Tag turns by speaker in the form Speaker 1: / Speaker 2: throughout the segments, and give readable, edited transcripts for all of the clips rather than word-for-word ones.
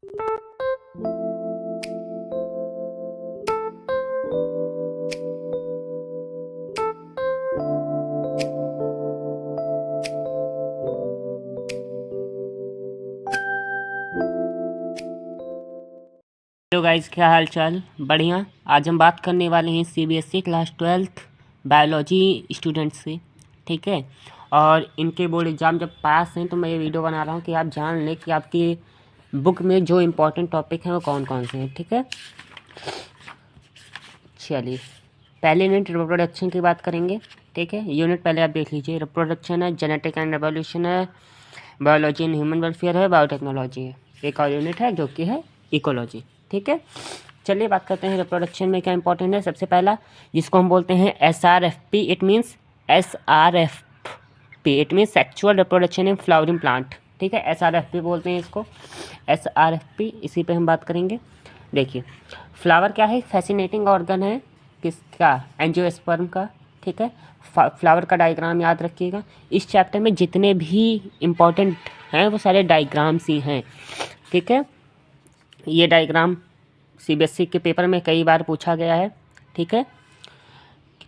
Speaker 1: Hello guys, क्या हाल चाल? बढ़िया। आज हम बात करने वाले हैं CBSE class 12th biology students से, ठीक है। और इनके बोर्ड एग्ज़ाम जब पास हैं तो मैं ये वीडियो बना रहा हूँ कि आप जान लें कि आपकी बुक में जो इम्पोर्टेंट टॉपिक हैं वो कौन कौन से हैं, ठीक है। चलिए, पहले यूनिट रिप्रोडक्शन की बात करेंगे, ठीक है। यूनिट पहले आप देख लीजिए। रिप्रोडक्शन है, जेनेटिक एंड एवोल्यूशन है, बायोलॉजी एंड ह्यूमन वेलफेयर है, बायोटेक्नोलॉजी है। एक और यूनिट है जो कि है इकोलॉजी, ठीक है। चलिए बात करते हैं रिप्रोडक्शन में क्या इंपॉर्टेंट है। सबसे पहला जिसको हम बोलते हैं SRFP, it means SRFP it means sexual reproduction in flowering plant, ठीक है। SRFP बोलते हैं इसको, SRFP, इसी पे हम बात करेंगे। देखिए, फ्लावर क्या है? फैसिनेटिंग ऑर्गन है किसका? एंजियोस्पर्म का, ठीक है। फ्लावर का डायग्राम याद रखिएगा। इस चैप्टर में जितने भी इम्पोर्टेंट हैं वो सारे डायग्राम्स ही हैं, ठीक है। ये डायग्राम सीबीएसई के पेपर में कई बार पूछा गया है, ठीक है।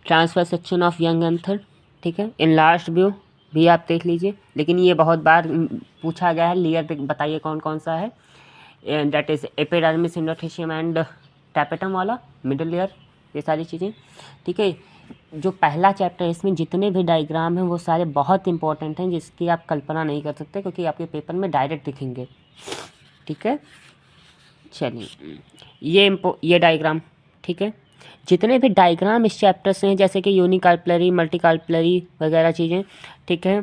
Speaker 1: Transfer section of young anther, ठीक है। इन लास्ट व्यू भी आप देख लीजिए, लेकिन ये बहुत बार पूछा गया है। लेयर बताइए कौन कौन सा है? That is epidermis, endothecium and tapetum वाला मिडिल लेयर, ये सारी चीज़ें, ठीक है। जो पहला चैप्टर है इसमें जितने भी डायग्राम हैं वो सारे बहुत इंपॉर्टेंट हैं, जिसकी आप कल्पना नहीं कर सकते क्योंकि आपके पेपर में डायरेक्ट दिखेंगे, ठीक है। चलिए, ये डायग्राम, ठीक है। जितने भी डायग्राम इस चैप्टर से हैं, जैसे कि यूनिकार्पलरी, मल्टीकार्पलरी वगैरह चीज़ें, ठीक है,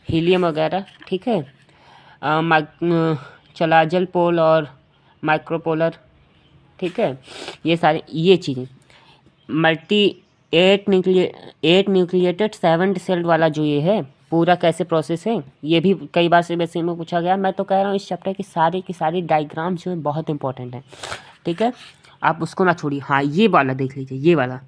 Speaker 1: हीलियम वगैरह, ठीक है, चलाजल पोल और माइक्रोपोलर, ठीक है, ये सारी ये चीज़ें। मल्टी एट न्यूक्लिएटेड 7 सेल्ड वाला जो ये है पूरा कैसे प्रोसेस है, ये भी कई बार सीबीएसई में पूछा गया। मैं तो कह रहा हूँ इस चैप्टर की सारी डायग्राम जो है बहुत इंपॉर्टेंट है, ठीक है। आप उसको ना छोड़िए। हाँ, ये वाला देख लीजिए, ये वाला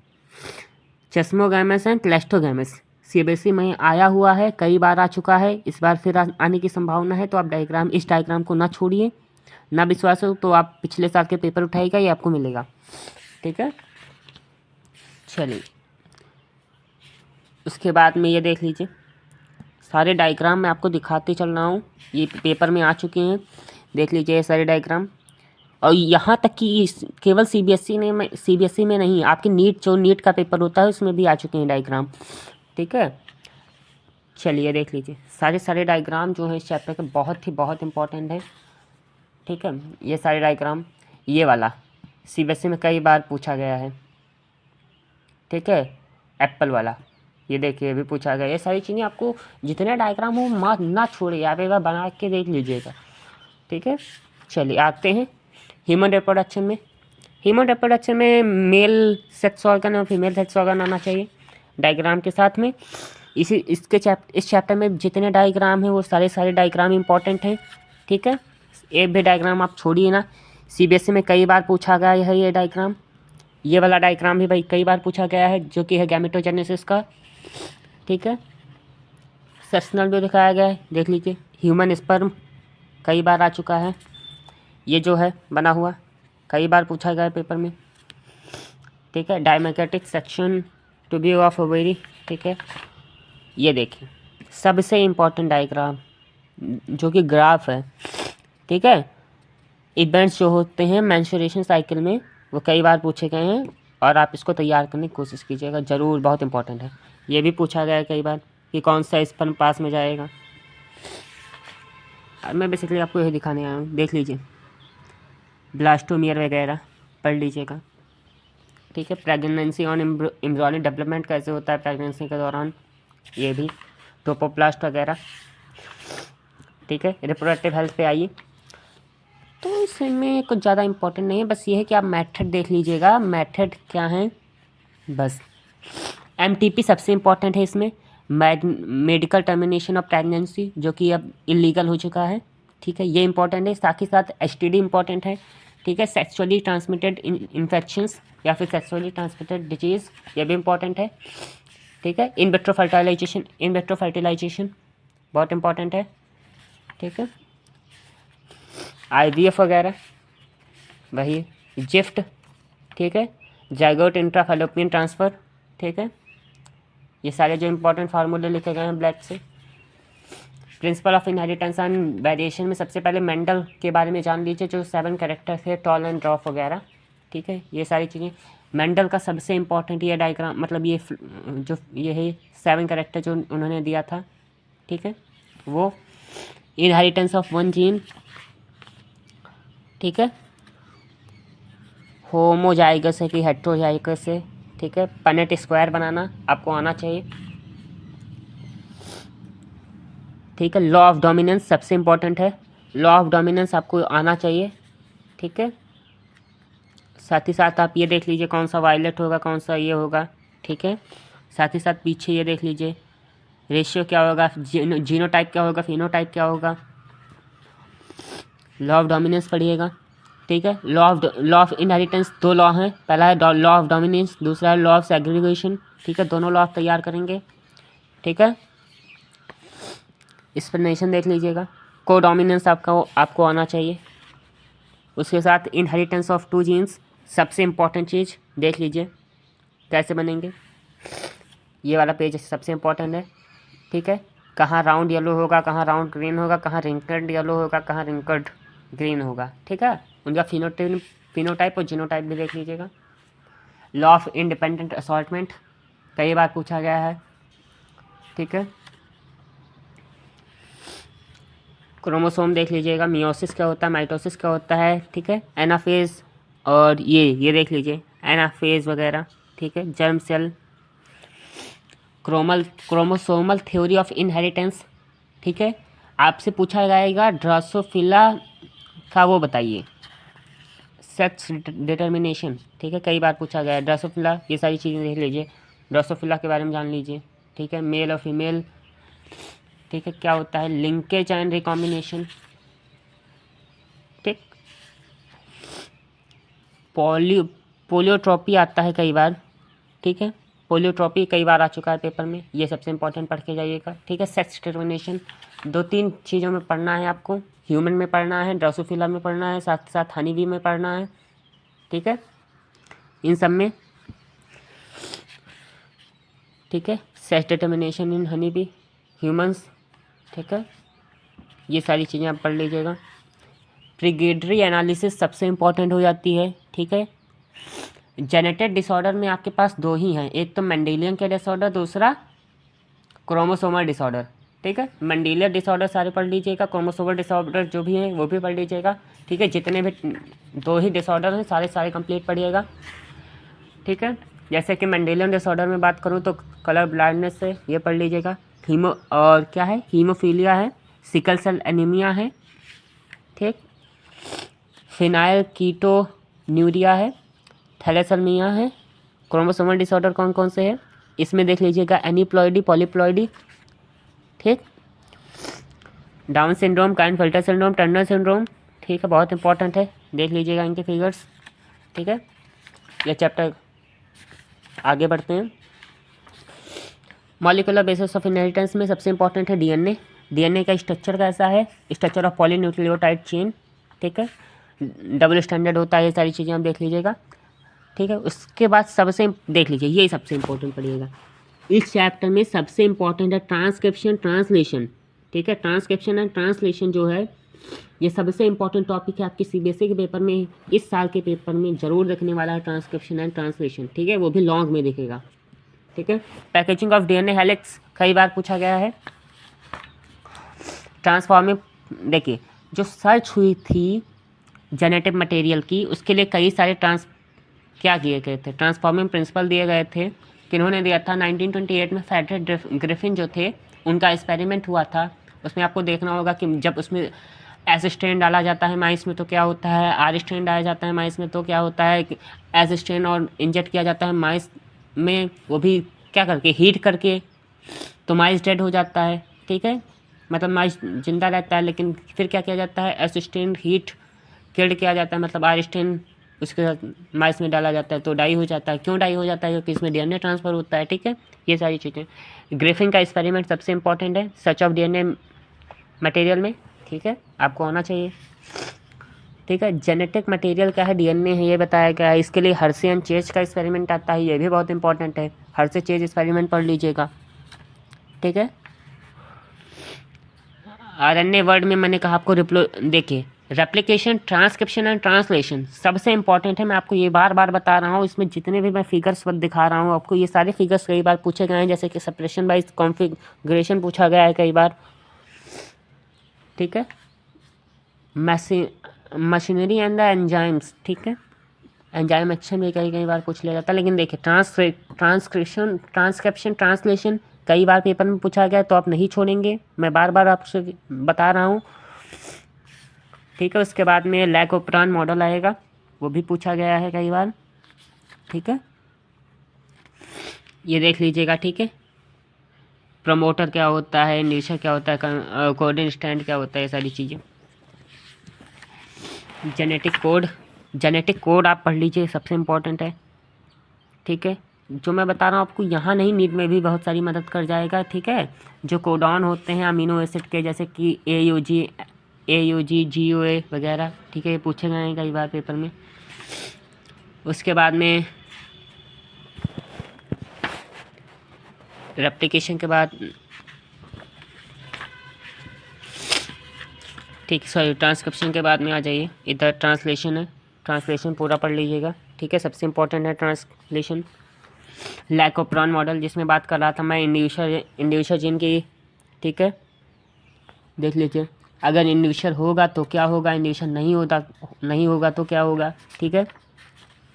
Speaker 1: चेस्मोगैमस एंड क्लेस्टोगैमस सीबीएसई में आया हुआ है, कई बार आ चुका है, इस बार फिर आने की संभावना है। तो आप इस डायग्राम को ना छोड़िए। ना विश्वास हो तो आप पिछले साल के पेपर उठाइएगा, ये आपको मिलेगा, ठीक है। चलिए, उसके बाद में ये देख लीजिए, सारे डायग्राम मैं आपको दिखाते चल रहा हूँ, ये पेपर में आ चुके हैं, देख लीजिए ये सारे डायग्राम। और यहाँ तक कि केवल सीबीएसई में नहीं, आपके नीट का पेपर होता है उसमें भी आ चुके हैं डायग्राम, ठीक है। चलिए देख लीजिए, सारे डायग्राम जो हैं इस चैप्टर के बहुत इंपॉर्टेंट है, ठीक है। ये सारे डायग्राम, ये वाला सीबीएसई में कई बार पूछा गया है, ठीक है। एप्पल वाला, ये देखिए भी पूछा गया। ये सारी चीज़ें आपको जितने डायग्राम हो मत ना छोड़िए, आप एक बार बना के देख लीजिएगा, ठीक है। चलिए आते हैं ह्यूमन रिप्रोडक्शन में। ह्यूमन रिप्रोडक्शन में मेल सेक्स ऑर्गन और फीमेल सेक्स ऑर्गन आना चाहिए डायग्राम के साथ में। इस चैप्टर में जितने डायग्राम हैं वो सारे डायग्राम इंपॉर्टेंट हैं, ठीक है। एक भी डायग्राम आप छोड़िए ना। सीबीएसई में कई बार पूछा गया है ये डायग्राम। ये वाला डायग्राम भी भाई कई बार पूछा गया है, जो कि है गैमेटोजेनेसिस का, ठीक है। सेक्शनल भी दिखाया गया है, देख लीजिए। ह्यूमन स्पर्म कई बार आ चुका है, ये जो है बना हुआ कई बार पूछा गया है पेपर में, ठीक है। Diagrammatic section to be of ovary, ठीक है। ये देखिए सबसे इम्पोर्टेंट डायग्राम जो कि ग्राफ है, ठीक है। इवेंट्स जो होते हैं मेंस्ट्रुएशन साइकिल में वो कई बार पूछे गए हैं, और आप इसको तैयार करने की कोशिश कीजिएगा ज़रूर, बहुत इंपॉर्टेंट है। ये भी पूछा गया है कई बार कि कौन सा स्पर्म पास में जाएगा। मैं बेसिकली आपको यही दिखाने आया हूँ, देख लीजिए। ब्लास्टोमियर वगैरह पढ़ लीजिएगा, ठीक है। प्रेगनेंसी ऑन एम्ब्रियोनिक डेवलपमेंट कैसे होता है प्रेगनेंसी के दौरान, ये भी। ट्रोपोप्लास्ट वगैरह, ठीक है। रिप्रोडक्टिव हेल्थ पे आइए, तो इसमें कुछ ज़्यादा इंपॉर्टेंट नहीं है, बस ये है कि आप मेथड देख लीजिएगा। मेथड क्या है बस। एमटीपी सबसे इम्पॉर्टेंट है इसमें, मेडिकल टर्मिनेशन ऑफ प्रेगनेंसी, जो कि अब इलीगल हो चुका है, ठीक है। ये इंपॉर्टेंट है, साथ ही साथ एसटीडी इंपॉर्टेंट है, ठीक है। सेक्सुअली ट्रांसमिटेड इन्फेक्शंस या फिर सेक्सुअली ट्रांसमिटेड डिजीज़, ये भी इंपॉर्टेंट है, ठीक है। इन विट्रो फर्टिलाइजेशन बहुत इंपॉर्टेंट है, ठीक है। आईवीएफ वगैरह वही जिफ्ट, ठीक है, जाइगोट इंट्राफैलोपियन ट्रांसफ़र, ठीक है। ये सारे जो इंपॉर्टेंट फार्मूले लिखे गए हैं ब्लैक से। Principle of inheritance and variation में सबसे पहले मेंडल के बारे में जान लीजिए, जो 7 कैरेक्टर थे, टॉल एंड ड्रॉफ वगैरह, ठीक है। ये सारी चीज़ें मेंडल का सबसे इम्पॉर्टेंट ये डायग्राम, मतलब ये जो ये है 7 कैरेक्टर जो उन्होंने दिया था, ठीक है, वो इनहेरिटेंस ऑफ वन जीन, ठीक है, होमोजाइगस है कि हेट्रोजाइगस है, ठीक है। पनेट स्क्वायर बनाना आपको आना चाहिए, ठीक है। लॉ ऑफ डोमिनेंस सबसे इम्पोर्टेंट है, लॉ ऑफ डोमिनेंस आपको आना चाहिए, ठीक है। साथ ही साथ आप ये देख लीजिए कौन सा वायलेट होगा, कौन सा ये होगा, ठीक है। साथ ही साथ पीछे ये देख लीजिए रेशियो क्या होगा, जीनोटाइप क्या होगा, फिनोटाइप क्या होगा, लॉ ऑफ डोमिनेंस पढ़िएगा, ठीक है। लॉ ऑफ इनहेरिटेंस 2 लॉ हैं, पहला है लॉ ऑफ डोमिनेंस, दूसरा है लॉ ऑफ सेग्रीगेशन, ठीक है। दोनों लॉ ऑफ तैयार करेंगे, ठीक है। एक्सप्लेनेशन देख लीजिएगा, को डोमिनेंस आपको आना चाहिए। उसके साथ इनहेरिटेंस ऑफ 2 जीन्स सबसे इम्पॉर्टेंट चीज़ देख लीजिए कैसे बनेंगे। ये वाला पेज सबसे इम्पॉर्टेंट है, ठीक है। कहाँ राउंड येलो होगा, कहाँ राउंड ग्रीन होगा, कहाँ रिंकल्ड येलो होगा, कहाँ रिंकल्ड ग्रीन होगा, ठीक है। उनका फिनोटाइप और जीनोटाइप भी देख लीजिएगा। लॉ ऑफ इंडिपेंडेंट असॉर्टमेंट कई बार पूछा गया है, ठीक है। क्रोमोसोम देख लीजिएगा, मियोसिस क्या होता है, माइटोसिस क्या होता है, ठीक है। एनाफेज और ये देख लीजिए एनाफेज वगैरह, ठीक है। Germ cell, chromosomal theory of inheritance, ठीक है। आपसे पूछा जाएगा ड्रोसोफिला का वो बताइए, सेक्स डिटर्मिनेशन, ठीक है, कई बार पूछा गया है। ड्रोसोफिला, ये सारी चीज़ें देख लीजिए, ड्रोसोफिला के बारे में जान लीजिए, ठीक है। मेल और फीमेल, ठीक है, क्या होता है, लिंकेज एंड रिकॉम्बिनेशन, ठीक। पोलियोट्रोपी आता है कई बार, ठीक है, पोलियोट्रोपी कई बार आ चुका है पेपर में, ये सबसे इंपॉर्टेंट पढ़ के जाइएगा, ठीक है। सेक्स डिटर्मिनेशन 2-3 चीज़ों में पढ़ना है आपको, ह्यूमन में पढ़ना है, ड्रोसोफिला में पढ़ना है, साथ साथ हनी बी में पढ़ना है, ठीक है, इन सब में, ठीक है। Sex determination in honey bee, humans, ठीक है, ये सारी चीज़ें आप पढ़ लीजिएगा। प्रीगेडरी एनालिसिस सबसे इम्पॉर्टेंट हो जाती है, ठीक है। जेनेटिक डिसऑर्डर में आपके पास 2 ही हैं, एक तो मेंडेलियन का डिसऑर्डर, दूसरा क्रोमोसोमल डिसऑर्डर, ठीक है। मेंडेलियन डिसऑर्डर सारे पढ़ लीजिएगा, क्रोमोसोमल डिसऑर्डर जो भी हैं वो भी पढ़ लीजिएगा, ठीक है। जितने भी 2 ही डिसऑर्डर हैं सारे कंप्लीट पढ़िएगा, ठीक है। जैसे कि मेंडेलियन डिसऑर्डर में बात करूँ तो कलर ब्लाइंडनेस है, ये पढ़ लीजिएगा। और क्या है, हीमोफीलिया है, सिकल सेल एनीमिया है, ठीक। फिनाइल कीटोन्यूरिया है, थैलेसेमिया है। क्रोमोसोमल डिसऑर्डर कौन कौन से हैं इसमें देख लीजिएगा, एनीप्लॉइडी, पॉलीप्लॉइडी, ठीक। Down syndrome, Klinefelter syndrome, Turner syndrome, ठीक है, बहुत इंपॉर्टेंट है, देख लीजिएगा इनके फिगर्स, ठीक है। ये चैप्टर आगे बढ़ते हैं। मॉलिकुलर बेसिस ऑफ इनहेरिटेंस में सबसे इंपॉर्टेंट है डीएनए। डीएनए का स्ट्रक्चर कैसा है, स्ट्रक्चर ऑफ पॉलीन्यूक्लियोटाइड चेन, ठीक है, डबल स्टैंडर्ड होता है, ये सारी चीज़ें आप देख लीजिएगा, ठीक है। उसके बाद सबसे देख लीजिए, ये सबसे इंपॉर्टेंट पढ़िएगा इस चैप्टर में, सबसे इंपॉर्टेंट है ट्रांसक्रिप्शन ट्रांसलेशन, ठीक है। ट्रांसक्रिप्शन एंड ट्रांसलेशन जो है ये सबसे इंपॉर्टेंट टॉपिक है आपके सीबीएसई के पेपर में, इस साल के पेपर में जरूर रखने वाला है ट्रांसक्रिप्शन एंड ट्रांसलेशन, ठीक है, वो भी लॉन्ग में दिखेगा, ठीक है। पैकेजिंग ऑफ डीएनए हेलिक्स कई बार पूछा गया है। ट्रांसफॉर्मिंग, देखिए जो सर्च हुई थी जेनेटिक मटेरियल की, उसके लिए कई सारे क्या किए गए थे, ट्रांसफॉर्मिंग प्रिंसिपल दिए गए थे, किन्होंने दिया था 1928 में फ्रेडरिक ग्रिफिन जो थे, उनका एक्सपेरिमेंट हुआ था। उसमें आपको देखना होगा कि जब उसमें एस स्ट्रेन डाला जाता है माइस में तो क्या होता है, आर स्ट्रेन डाला जाता है माइस में तो क्या होता है, एस स्ट्रेन और इंजेक्ट किया जाता है माइस में, वो भी क्या करके, हीट करके, तो माइस डेड हो जाता है, ठीक है, मतलब माइस जिंदा रहता है, लेकिन फिर क्या किया जाता है, एस स्ट्रेन हीट किल्ड किया जाता है, मतलब आर स्ट्रेन उसके साथ माइस में डाला जाता है तो डाई हो जाता है। क्यों डाई हो जाता है, क्योंकि इसमें डीएनए ट्रांसफ़र होता है, ठीक है, ये सारी चीज़ें। ग्रिफिन का एक्सपेरिमेंट सबसे इंपॉर्टेंट है सर्च ऑफ डीएनए मटेरियल में, ठीक है, आपको आना चाहिए। ठीक है। जेनेटिक मटेरियल क्या है, डीएनए है, ये बताया गया है। इसके लिए हर्षियन चेज का एक्सपेरिमेंट आता है, ये भी बहुत इंपॉर्टेंट है, हर्षे चेज एक्सपेरिमेंट पढ़ लीजिएगा। ठीक है। आरएनए वर्ड में मैंने कहा आपको देखिए रेप्लिकेशन, ट्रांसक्रिप्शन एंड ट्रांसलेशन सबसे इंपॉर्टेंट है। मैं आपको ये बार बार बता रहा हूँ, इसमें जितने भी मैं फिगर्स दिखा रहा हूँ आपको, ये सारे फिगर्स कई बार पूछे गए हैं, जैसे कि सेपरेशन बाय कॉन्फ़िगरेशन पूछा गया है कई बार। ठीक है। मशीनरी एंड द एंजाइम्स, ठीक है, एंजाइम एक्शन भी कई बार पूछ लिया जाता है। लेकिन देखिए ट्रांसक्रिप्शन ट्रांसलेशन कई बार पेपर में पूछा गया, तो आप नहीं छोड़ेंगे, मैं बार बार आपसे बता रहा हूँ। ठीक है। उसके बाद में लैकोप्रान मॉडल आएगा, वो भी पूछा गया है कई बार। ठीक है, ये देख लीजिएगा। ठीक है। प्रमोटर क्या होता है, इंड्यूसर क्या होता है, कोडेन स्टैंड क्या होता है, ये सारी चीज़ें। जेनेटिक कोड आप पढ़ लीजिए, सबसे इम्पोर्टेंट है। ठीक है। जो मैं बता रहा हूँ आपको यहाँ नहीं, नीट में भी बहुत सारी मदद कर जाएगा। ठीक है। जो कोडॉन होते हैं अमीनो एसिड के, जैसे कि AUG GOA वगैरह, ठीक है, ये पूछे गए हैं कई बार पेपर में। उसके बाद में रेप्लिकेशन के बाद, ठीक, सॉरी, ट्रांसक्रिप्शन के बाद में आ जाइए, इधर ट्रांसलेशन है, ट्रांसलेशन पूरा पढ़ लीजिएगा। ठीक है। सबसे इम्पोर्टेंट है ट्रांसलेशन। लैकोप्रान मॉडल जिसमें बात कर रहा था मैं, इंड्यूसर जीन की। ठीक है, देख लीजिए, अगर इंड्यूसर होगा तो क्या होगा, इंड्यूसर नहीं होगा तो क्या होगा। ठीक है,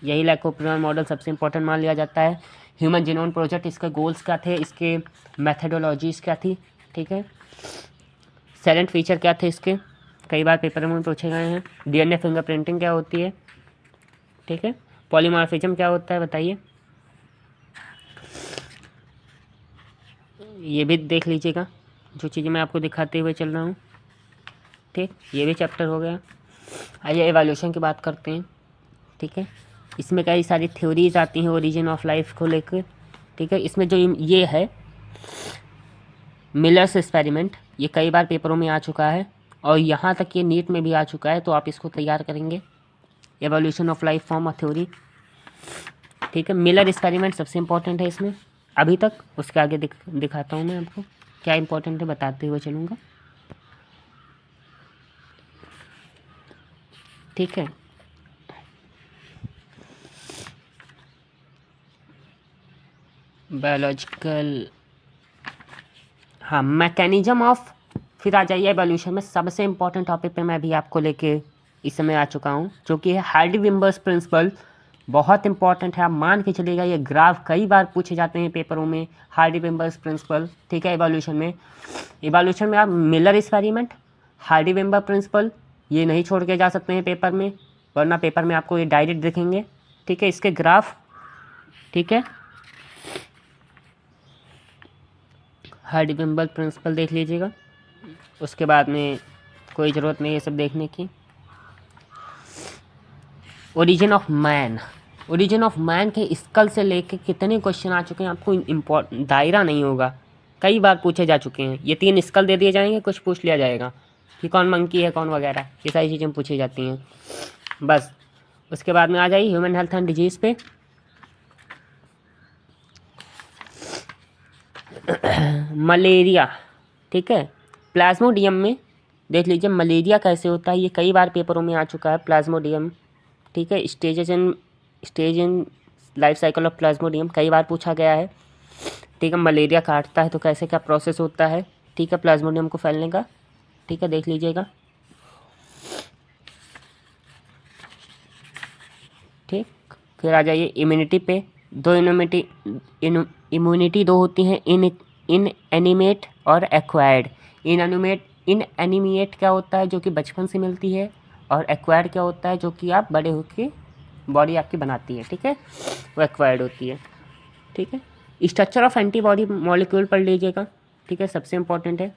Speaker 1: यही लैकोप्रान मॉडल सबसे इम्पोर्टेंट मान लिया जाता है। ह्यूमन जीनोम प्रोजेक्ट, इसके गोल्स क्या थे, इसके मैथडोलॉजीज़ क्या थी। ठीक है। साइलेंट फीचर क्या थे इसके, कई बार पेपर में पूछे गए हैं। डीएनए फिंगरप्रिंटिंग क्या होती है। ठीक है। पॉलीमॉर्फिज्म क्या होता है बताइए, ये भी देख लीजिएगा, जो चीज़ें मैं आपको दिखाते हुए चल रहा हूँ। ठीक, ये भी चैप्टर हो गया। आइए एवोल्यूशन की बात करते हैं। ठीक है। इसमें कई सारी थ्योरीज आती हैं ओरिजिन ऑफ लाइफ को लेकर। ठीक है। इसमें जो ये है मिलर्स एक्सपेरिमेंट, ये कई बार पेपरों में आ चुका है, और यहाँ तक ये नीट में भी आ चुका है, तो आप इसको तैयार करेंगे। Evolution of life form a theory. ठीक है। मिलर एक्सपेरिमेंट सबसे इम्पोर्टेंट है इसमें अभी तक। उसके आगे दिखाता हूँ मैं आपको क्या इम्पोर्टेंट है, बताते हुए चलूँगा। ठीक है। बायोलॉजिकल, हाँ, मैकेनिज्म ऑफ, फिर आ जाइए एवोल्यूशन में सबसे इम्पोर्टेंट टॉपिक पे मैं भी आपको लेके इस समय आ चुका हूँ, जो कि है हार्डी-वेम्बर्स प्रिंसिपल। बहुत इंपॉर्टेंट है, आप मान के चलिएगा, ये ग्राफ कई बार पूछे जाते हैं पेपरों में, हार्डी-वेम्बर्स प्रिंसिपल। ठीक है। एवोल्यूशन में आप मिलर एक्सपेरिमेंट, हार्डी-वेम्बर प्रिंसिपल, ये नहीं छोड़ के जा सकते हैं पेपर में, वरना पेपर में आपको ये डायरेक्ट दिखेंगे। ठीक है। इसके ग्राफ, ठीक है, हार्डी-वेम्बर प्रिंसिपल देख लीजिएगा। उसके बाद में कोई ज़रूरत नहीं ये सब देखने की। ओरिजिन ऑफ मैन के स्कल से लेके कितने क्वेश्चन आ चुके हैं, आपको दायरा नहीं होगा, कई बार पूछे जा चुके हैं। ये 3 स्कल दे दिए जाएंगे, कुछ पूछ लिया जाएगा कि कौन मंकी है, कौन वगैरह, ये सारी चीज़ें पूछी जाती हैं बस। उसके बाद में आ जाइए ह्यूमन हेल्थ एंड डिजीज़ पे। मलेरिया, ठीक है, प्लाज्मोडियम में देख लीजिए मलेरिया कैसे होता है, ये कई बार पेपरों में आ चुका है प्लाज्मोडियम। ठीक है। Stage in life cycle of Plasmodium कई बार पूछा गया है। ठीक है। मलेरिया काटता है तो कैसे क्या प्रोसेस होता है, ठीक है, प्लाज्मोडियम को फैलने का। ठीक है, देख लीजिएगा। ठीक, फिर आ जाइए इम्यूनिटी पे। इम्यूनिटी दो होती हैं, इन एनिमेट और एक्वायर्ड। इन एनिमेट क्या होता है, जो कि बचपन से मिलती है, और एक्वायर्ड क्या होता है, जो कि आप बड़े होके बॉडी आपकी बनाती है। ठीक है, वो एक्वायर्ड होती है। ठीक है। स्ट्रक्चर ऑफ एंटीबॉडी मॉलिक्यूल पढ़ लीजिएगा। ठीक है, सबसे इम्पोर्टेंट है।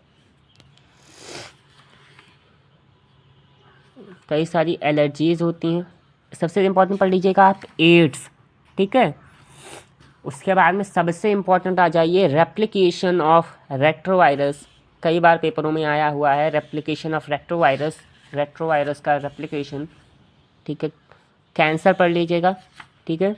Speaker 1: कई सारी एलर्जीज़ होती हैं, सबसे इम्पोर्टेंट पढ़ लीजिएगा आप एड्स। ठीक है। उसके बाद में सबसे इम्पोर्टेंट आ जाइए रेप्लिकेशन ऑफ रेट्रोवायरस, कई बार पेपरों में आया हुआ है रेप्लिकेशन ऑफ रेट्रोवायरस। रेट्रोवायरस का रेप्लिकेशन, ठीक है। कैंसर पढ़ लीजिएगा, ठीक है।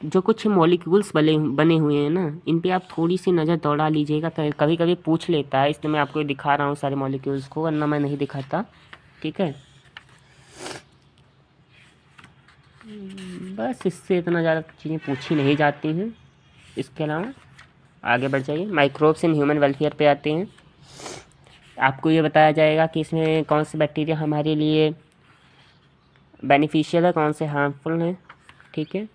Speaker 1: जो कुछ मॉलिक्यूल्स बने हुए हैं ना, इन पे आप थोड़ी सी नज़र दौड़ा लीजिएगा, कभी कभी पूछ लेता है, इसलिए मैं आपको दिखा रहा हूँ सारे मॉलिक्यूल्स को, वरना मैं नहीं दिखाता, ठीक है। बस इससे इतना ज़्यादा चीज़ें पूछी नहीं जाती हैं। इसके अलावा आगे बढ़ जाइए, माइक्रोब्स इन ह्यूमन वेलफेयर पे आते हैं। आपको ये बताया जाएगा कि इसमें कौन से बैक्टीरिया हमारे लिए बेनिफिशियल है, कौन से हार्मफुल हैं, ठीक है।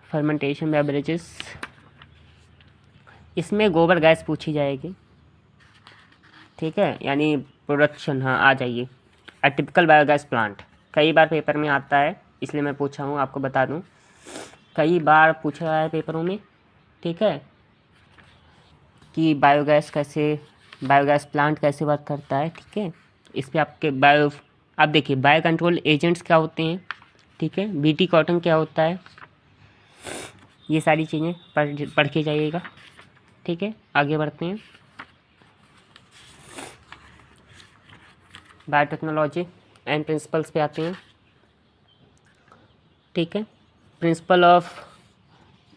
Speaker 1: फर्मेंटेशन बेवरेजेस, इसमें गोबर गैस पूछी जाएगी, ठीक है, यानी प्रोडक्शन। हाँ, आ जाइए। अ टिपिकल बायोगैस प्लांट कई बार पेपर में आता है, इसलिए मैं पूछा हूँ, आपको बता दूँ, कई बार पूछा है पेपरों में, ठीक है, कि बायोगैस प्लांट कैसे वर्क करता है, ठीक है। इस पर आपके आप देखिए बायो कंट्रोल एजेंट्स क्या होते हैं, ठीक है, बीटी कॉटन क्या होता है, ये सारी चीज़ें पढ़ के जाइएगा, ठीक है। आगे बढ़ते हैं, बायोटेक्नोलॉजी एंड प्रिंसिपल्स पे आते हैं, ठीक है। प्रिंसिपल ऑफ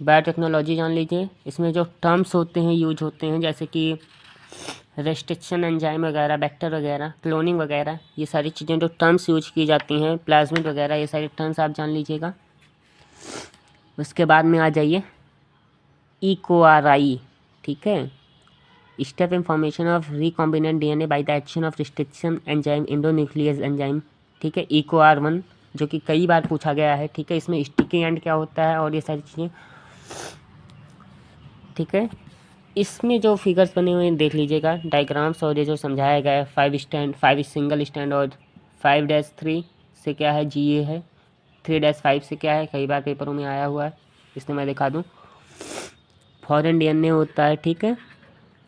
Speaker 1: बायोटेक्नोलॉजी जान लीजिए। इसमें जो टर्म्स होते हैं, यूज होते हैं, जैसे कि रेस्ट्रिक्शन एंजाइम वगैरह, वेक्टर वगैरह, क्लोनिंग वगैरह, ये सारी चीज़ें जो टर्म्स यूज की जाती हैं, प्लाज्मिड वगैरह, ये सारी टर्म्स आप जान लीजिएगा। उसके बाद में आ जाइए EcoRI, ठीक है, step information of recombinant DNA by the action of restriction enzyme endonuclease enzyme, ठीक है। EcoR1 जो कि कई बार पूछा गया है, ठीक है। इसमें स्टिकी एंड क्या होता है और ये सारी चीज़ें, ठीक है। इसमें जो फिगर्स बने हुए हैं देख लीजिएगा, डायग्राम्स, और ये जो समझाया गया है 5 सिंगल स्टैंड और 5-3 से क्या है, GA है, 3-5 से क्या है, कई बार पेपरों में आया हुआ है, इसलिए मैं दिखा दूँ। फॉरेन DNA होता है, ठीक है।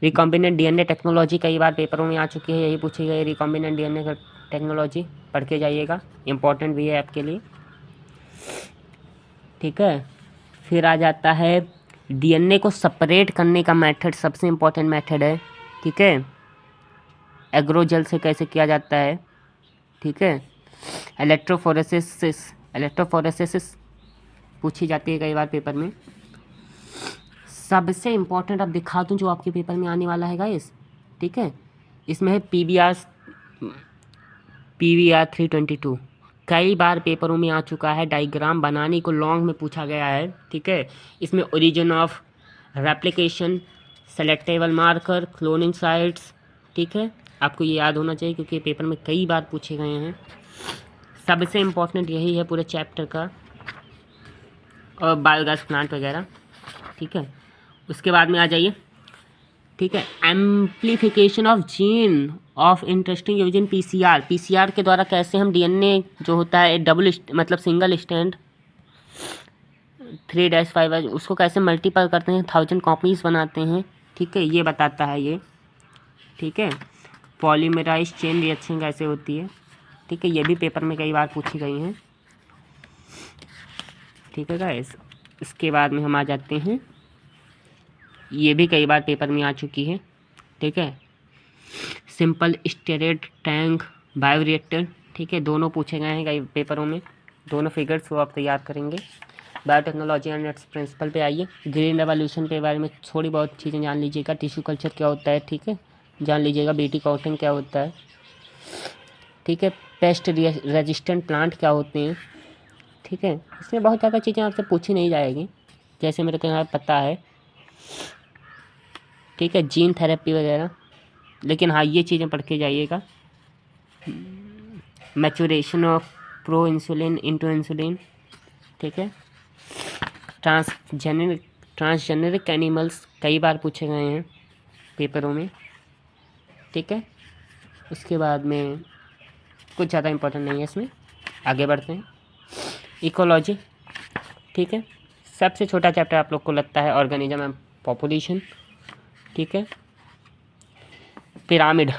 Speaker 1: रिकॉम्बिनेंट DNA टेक्नोलॉजी कई बार पेपरों में आ चुकी है, यही पूछी गई, रिकॉम्बिनेंट DNA का टेक्नोलॉजी पढ़ के जाइएगा, इम्पोर्टेंट भी है आपके लिए, ठीक है। फिर आ जाता है DNA को सेपरेट करने का मेथड, सबसे इम्पोर्टेंट मेथड है, ठीक है। एग्रोजेल से कैसे किया जाता है, ठीक है। इलेक्ट्रोफोरेसिस पूछी जाती है कई बार पेपर में। सबसे इम्पोर्टेंट अब दिखा दूँ जो आपके पेपर में आने वाला है गाइस, ठीक है। इसमें है PBR 322, कई बार पेपरों में आ चुका है, डायग्राम बनाने को लॉन्ग में पूछा गया है, ठीक है। इसमें origin of replication, selectable marker, cloning sites, ठीक है, आपको ये याद होना चाहिए क्योंकि पेपर में कई बार पूछे गए हैं। सबसे इम्पोर्टेंट यही है पूरे चैप्टर का, और बायोगैस प्लांट वगैरह, ठीक है। उसके बाद में आ जाइए, ठीक है, amplification of gene of interesting using PCR के द्वारा कैसे हम DNA जो होता है मतलब सिंगल स्टैंड 3-5 उसको कैसे मल्टीपल करते हैं, 1000 कॉपीज़ बनाते हैं, ठीक है, ये बताता है ये, ठीक है। पॉलीमराइज चेन रिएक्शन कैसे होती है, ठीक है, ये भी पेपर में कई बार पूछी गई हैं, ठीक है गाइस। इसके बाद में हम आ जाते हैं, ये भी कई बार पेपर में आ चुकी है, ठीक है, सिंपल स्टेरेड टैंक बायोरिएक्टर, ठीक है, दोनों पूछे गए हैं कई पेपरों में, दोनों फिगर्स वो आप तैयार करेंगे। बायोटेक्नोलॉजी एंड इट्स प्रिंसिपल पे आइए, ग्रीन रेवोल्यूशन के बारे में थोड़ी बहुत चीज़ें जान लीजिएगा, टिश्यू कल्चर क्या होता है, ठीक है, जान लीजिएगा, बीटी कॉटन क्या होता है, ठीक है, पेस्ट रेजिस्टेंट प्लांट क्या होते हैं, ठीक है। इसमें बहुत ज़्यादा चीज़ें आपसे पूछी नहीं जाएगी, जैसे मेरे को यहाँ पता है, ठीक है, जीन थेरेपी वगैरह, लेकिन हाँ ये चीज़ें पढ़ के जाइएगा। Maturation of pro insulin into insulin, ठीक है। ट्रांसजेनिक एनिमल्स कई बार पूछे गए हैं पेपरों में, ठीक है। उसके बाद में कुछ ज़्यादा इम्पोर्टेंट नहीं है इसमें, आगे बढ़ते हैं। इकोलॉजी, ठीक है, सबसे छोटा चैप्टर आप लोग को लगता है ऑर्गेनिज्म एंड पॉपुलेशन, ठीक है। पिरामिड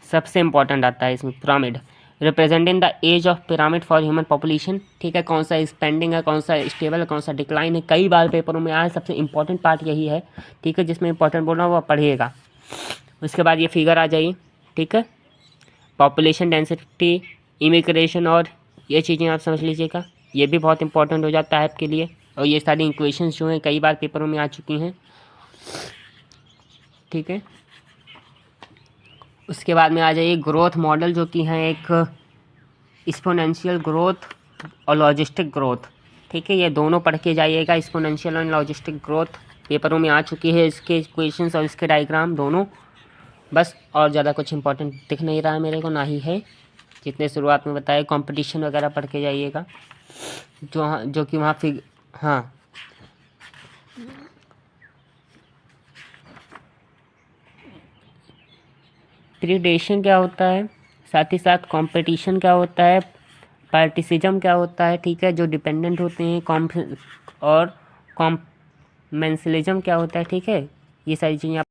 Speaker 1: सबसे इम्पोर्टेंट आता है इसमें, pyramid representing the age of pyramid for human population, ठीक है, कौन सा एक्सपेंडिंग है, कौन सा स्टेबल है, कौन सा डिक्लाइन है, कई बार पेपरों में आया, सबसे इंपॉर्टेंट पार्ट यही है, ठीक है, जिसमें इंपॉर्टेंट बोल रहा हूँ वो पढ़िएगा। उसके बाद ये फिगर आ जाइए, ठीक है, पॉपुलेशन डेंसिटी, इमिग्रेशन, और ये चीज़ें आप समझ लीजिएगा, ये भी बहुत इंपॉर्टेंट हो जाता है आपके लिए। और ये सारी इक्वेशंस जो हैं कई बार पेपरों में आ चुकी हैं, ठीक है। उसके बाद में आ जाइए ग्रोथ मॉडल, जो कि है एक एक्सपोनेंशियल ग्रोथ और लॉजिस्टिक ग्रोथ, ठीक है, ये दोनों पढ़ के जाइएगा। एक्सपोनेंशियल और लॉजिस्टिक ग्रोथ पेपरों में आ चुकी है, इसके इक्वेशंस और इसके डायग्राम दोनों, बस और ज़्यादा कुछ इंपॉर्टेंट दिख नहीं रहा है मेरे को, ना ही है, जितने शुरुआत में बताया। कंपटीशन वगैरह पढ़ के जाइएगा, जो कि वहाँ फिर, हाँ, प्रीडेशन क्या होता है, साथ ही साथ कंपटीशन क्या होता है, पार्टिसिज्म क्या होता है, ठीक है, जो डिपेंडेंट होते हैं, और कॉम्पेंसलिज्म क्या होता है, ठीक है, ये सारी चीज़ें आप